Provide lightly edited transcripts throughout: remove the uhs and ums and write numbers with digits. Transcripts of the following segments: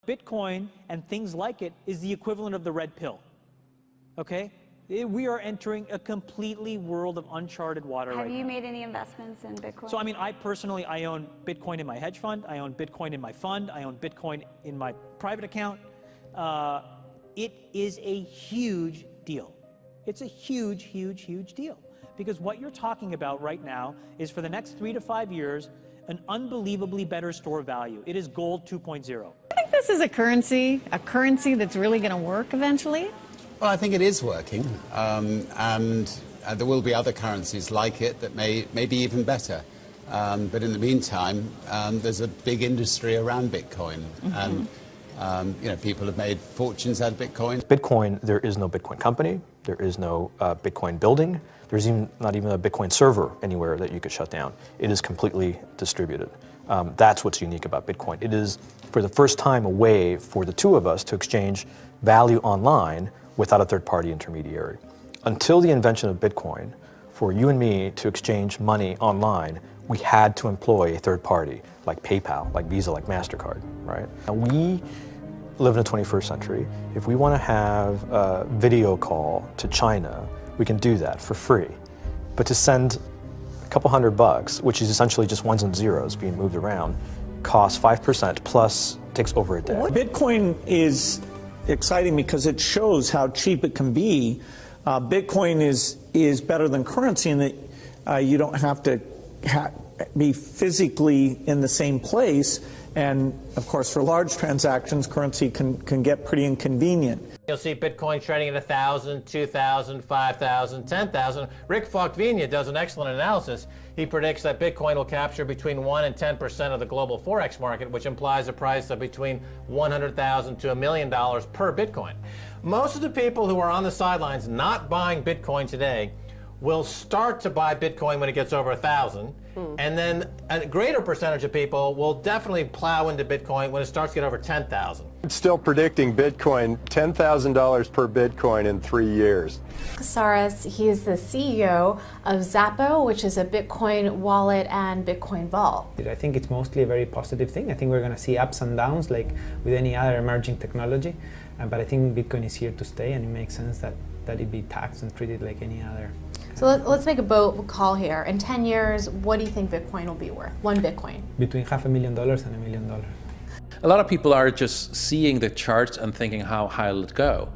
Bitcoin and things like it is the equivalent of the red pill, okay? We are entering a completely world of uncharted water right now. Have you made any investments in Bitcoin? So, I mean, I personally own Bitcoin in my hedge fund. I own Bitcoin in my fund. I own Bitcoin in my private account. It is a huge deal. It's a huge, huge, huge deal. Because what you're talking about right now is for the next 3 to 5 years, an unbelievably better store value. It is gold 2.0. I think this is a currency that's really going to work eventually. Well, I think it is working, and there will be other currencies like it that may be even better. But in the meantime, there's a big industry around Bitcoin, and people have made fortunes out of Bitcoin. Bitcoin, there is no Bitcoin company, there is no Bitcoin building, there's not even a Bitcoin server anywhere that you could shut down. It is completely distributed. That's what's unique about Bitcoin. It is, for the first time, a way for the two of us to exchange value online without a third-party intermediary. Until the invention of Bitcoin, for you and me to exchange money online, we had to employ a third party, like PayPal, like Visa, like MasterCard, right? Now we live in the 21st century. If we want to have a video call to China, we can do that for free. But to send a couple $100, which is essentially just ones and zeros being moved around, costs 5% plus takes over a day. Bitcoin is exciting because it shows how cheap it can be. Bitcoin is better than currency in that you don't have to be physically in the same place. And of course, for large transactions, currency can get pretty inconvenient. You'll see Bitcoin trading at 1,000, 2,000, 5,000, 10,000. Rick Falkvinia does an excellent analysis. He predicts that Bitcoin will capture between 1 and 10% of the global Forex market, which implies a price of between $100,000 to $1 million per Bitcoin. Most of the people who are on the sidelines not buying Bitcoin today will start to buy Bitcoin when it gets over 1,000, and then a greater percentage of people will definitely plow into Bitcoin when it starts to get over 10,000. It's still predicting Bitcoin $10,000 per Bitcoin in 3 years. Casares, he is the CEO of Xapo, which is a Bitcoin wallet and Bitcoin vault. I think it's mostly a very positive thing. I think we're going to see ups and downs like with any other emerging technology, but I think Bitcoin is here to stay, and it makes sense that it be taxed and treated like any other. So let's make a bold call here. In 10 years, what do you think Bitcoin will be worth? One Bitcoin? Between $500,000 and $1 million. A lot of people are just seeing the charts and thinking, how high will it go?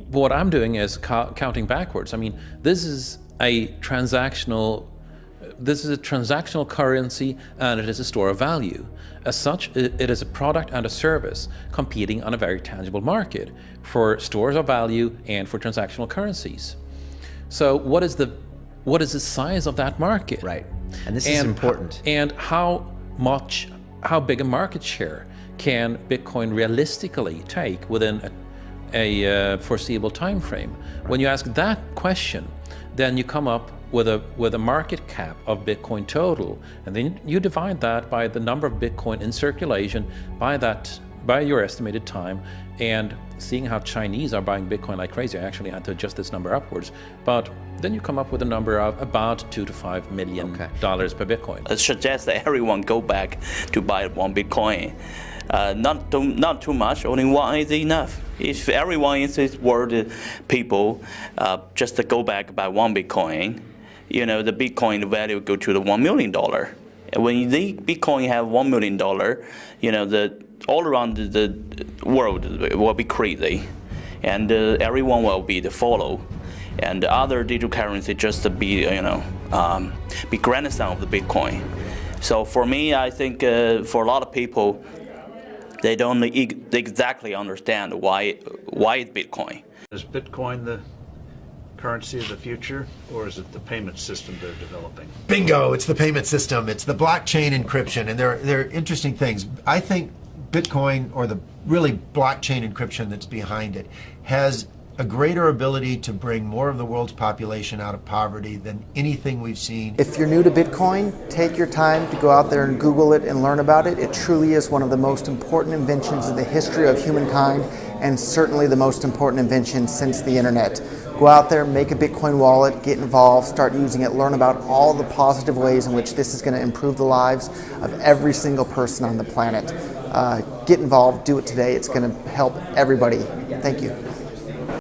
What I'm doing is counting backwards. I mean, this is a transactional currency, and it is a store of value. As such, it is a product and a service competing on a very tangible market for stores of value and for transactional currencies. So what is the size of that market? Right, and this is important. And how big a market share can Bitcoin realistically take within a foreseeable time frame? Right. When you ask that question, then you come up with a market cap of Bitcoin total, and then you divide that by the number of Bitcoin in circulation by your estimated time, and seeing how Chinese are buying Bitcoin like crazy. I actually had to adjust this number upwards, but then you come up with a number of about $2 to $5 million per Bitcoin. I suggest that everyone go back to buy one Bitcoin. Not too much, only one is enough. If everyone in this world, people, just to go back buy one Bitcoin, the Bitcoin value go to the $1 million. When the Bitcoin have $1 million, all around the world will be crazy, and everyone will be the follow, and the other digital currency just to be be grandson of the Bitcoin. So for me, I think for a lot of people, they don't exactly understand why it's Bitcoin. Is Bitcoin the currency of the future, or is it the payment system they're developing? Bingo! It's the payment system. It's the blockchain encryption, and they're interesting things. I think Bitcoin, or the really blockchain encryption that's behind it, has a greater ability to bring more of the world's population out of poverty than anything we've seen. If you're new to Bitcoin, take your time to go out there and Google it and learn about it. It truly is one of the most important inventions in the history of humankind, and certainly the most important invention since the internet. Go out there, make a Bitcoin wallet, get involved, start using it, learn about all the positive ways in which this is going to improve the lives of every single person on the planet. Get involved, do it today. It's going to help everybody. Thank you.